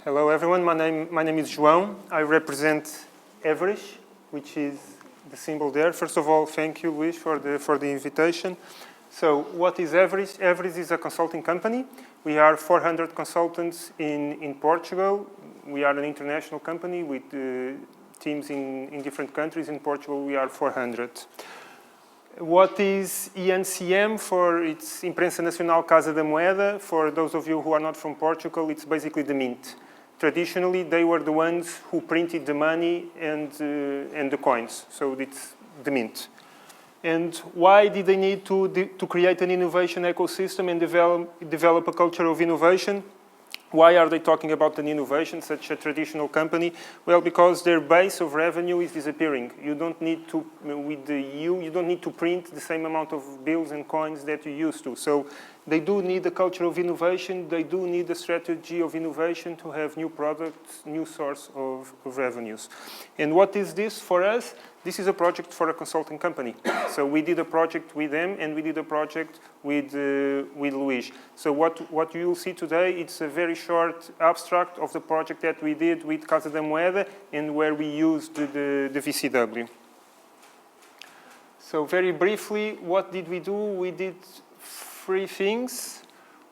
Hello everyone, my name is João. I represent Everest, which is the symbol there. First of all, thank you, Luis, for the invitation. So what is Everest? Everest is a consulting company. We are 400 consultants in Portugal. We are an international company with teams in different countries. In Portugal, we are 400. What is ENCM? For its Imprensa Nacional Casa da Moeda. For those of you who are not from Portugal, it's basically the mint. Traditionally, they were the ones who printed the money and the coins. So it's the mint. And why did they need to create an innovation ecosystem and develop a culture of innovation? Why are they talking about an innovation, such a traditional company? Well, because their base of revenue is disappearing. You don't need to, you don't need to print the same amount of bills and coins that you used to. So they do need a culture of innovation. They do need a strategy of innovation to have new products, new source of revenues. And what is this for us? This is a project for a consulting company. So we did a project with them, and we did a project with Luis. So what you will see today, it's a very short abstract of the project that we did with Casa da Moeda and where we used the VCW. So very briefly, what did we do? We did 3 things.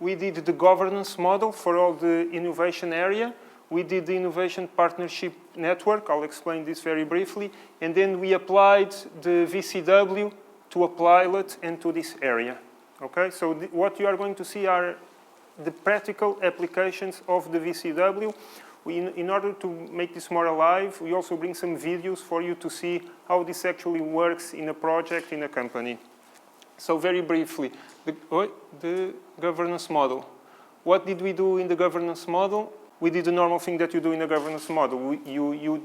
We did the governance model for all the innovation area. We did the innovation partnership network. I'll explain this very briefly. And then we applied the VCW to a pilot and to this area. Okay, so what you are going to see are the practical applications of the VCW. In order to make this more alive, we also bring some videos for you to see how this actually works in a project, in a company. So very briefly, the governance model. What did we do in the governance model? We did the normal thing that you do in a governance model. You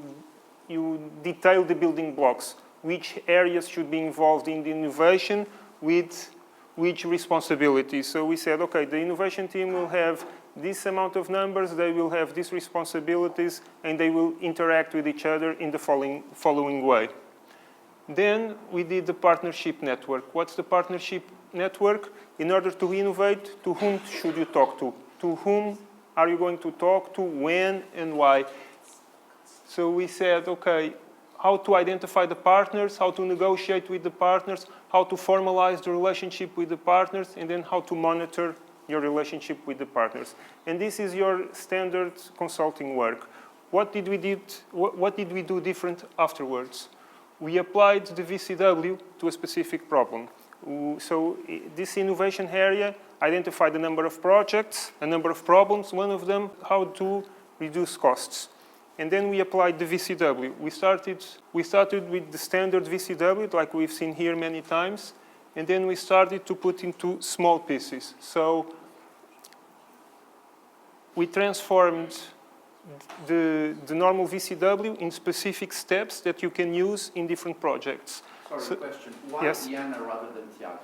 detail the building blocks, which areas should be involved in the innovation with which responsibilities. So we said, okay, the innovation team will have this amount of numbers, they will have these responsibilities, and they will interact with each other in the following way. Then we did the partnership network. What's the partnership network? In order to innovate, to whom should you talk to? To whom are you going to talk to, when, and why? So we said, okay, how to identify the partners, how to negotiate with the partners, how to formalize the relationship with the partners, and then how to monitor your relationship with the partners. And this is your standard consulting work. What did we do different afterwards? We applied the VCW to a specific problem. So this innovation area identified a number of projects, a number of problems. One of them, how to reduce costs. And then we applied the VCW. We started with the standard VCW, like we've seen here many times. And then we started to put into small pieces. So we transformed the normal VCW in specific steps that you can use in different projects. Sorry, question. Why yes? Diana rather than Tiago?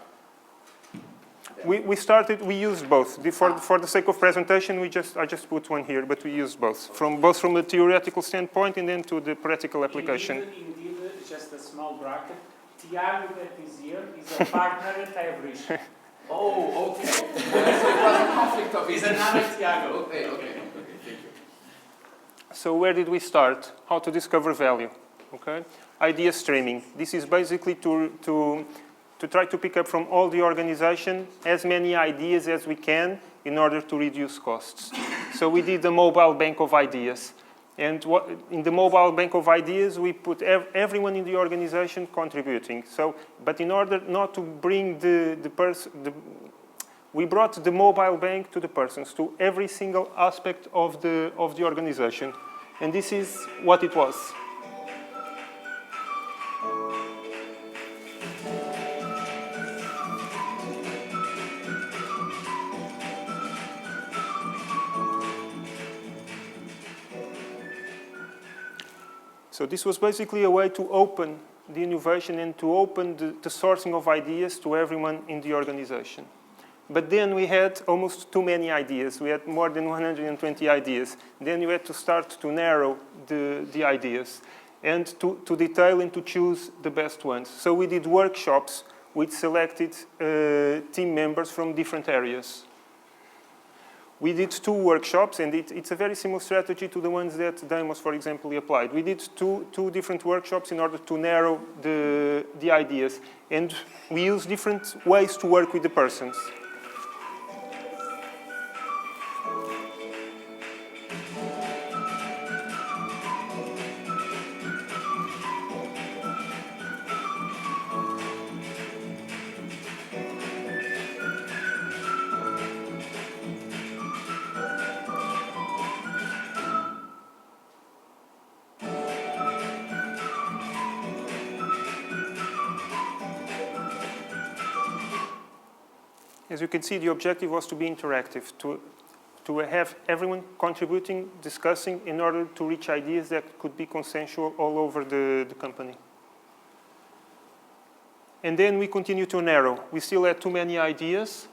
We used both. For the sake of presentation, I just put one here, but we used both. From a theoretical standpoint and then to the practical application. Indeed, just a small bracket. Tiago that is here is a partner at Everest. Oh, okay. So it was a conflict of Is interest. another Tiago. Okay, thank you. So where did we start? How to discover value, okay? Idea streaming. This is basically to try to pick up from all the organization as many ideas as we can in order to reduce costs. So we did a mobile bank of ideas. And in the mobile bank of ideas, we put everyone in the organization contributing. So, but in order not to bring we brought the mobile bank to the persons, to every single aspect of the organization. And this is what it was. So this was basically a way to open the innovation and to open the sourcing of ideas to everyone in the organization. But then we had almost too many ideas. We had more than 120 ideas. Then you had to start to narrow the ideas and to detail and to choose the best ones. So we did workshops with selected team members from different areas. We did 2 workshops, and it's a very similar strategy to the ones that Damos, for example, applied. We did two different workshops in order to narrow the ideas, and we use different ways to work with the persons. As you can see, the objective was to be interactive, to have everyone contributing, discussing, in order to reach ideas that could be consensual all over the company. And then we continue to narrow. We still had too many ideas,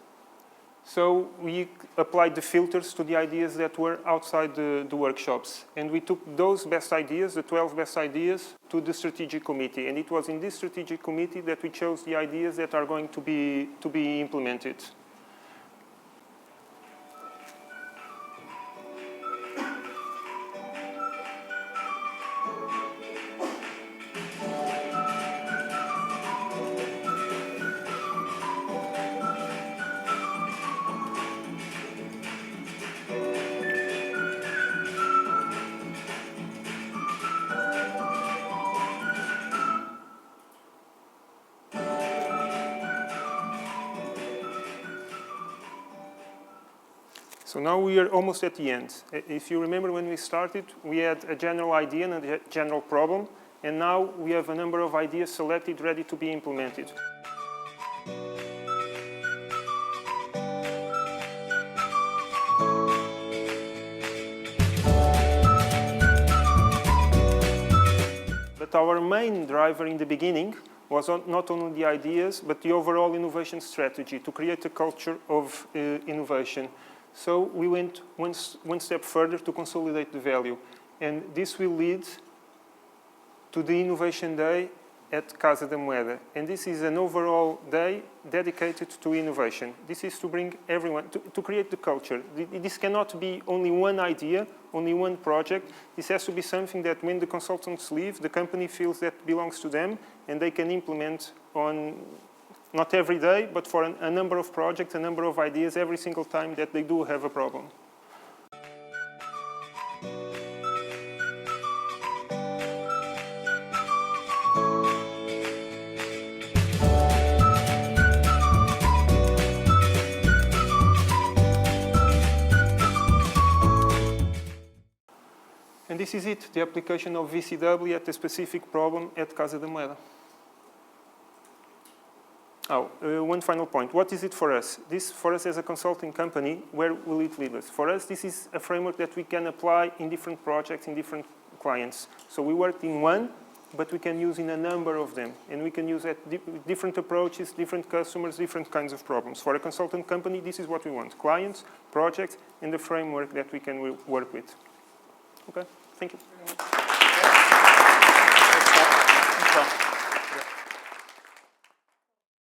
so we applied the filters to the ideas that were outside the workshops. And we took those best ideas, the 12 best ideas, to the strategic committee. And it was in this strategic committee that we chose the ideas that are going to be implemented. So now we are almost at the end. If you remember when we started, we had a general idea and a general problem, and now we have a number of ideas selected, ready to be implemented. But our main driver in the beginning was not only the ideas, but the overall innovation strategy to create a culture of innovation. So we went one step further to consolidate the value. And this will lead to the Innovation Day at Casa da Moeda. And this is an overall day dedicated to innovation. This is to bring everyone, to create the culture. This cannot be only one idea, only one project. This has to be something that when the consultants leave, the company feels that belongs to them, and they can implement on, not every day, but for a number of projects, a number of ideas every single time that they do have a problem. And this is it, the application of VCW at a specific problem at Casa da Moeda. One final point. What is it for us? This, for us as a consulting company, where will it lead us? For us, this is a framework that we can apply in different projects, in different clients. So we worked in one, but we can use in a number of them. And we can use at different approaches, different customers, different kinds of problems. For a consultant company, this is what we want. Clients, projects, and the framework that we can work with. Okay, thank you. Thanks, Bob.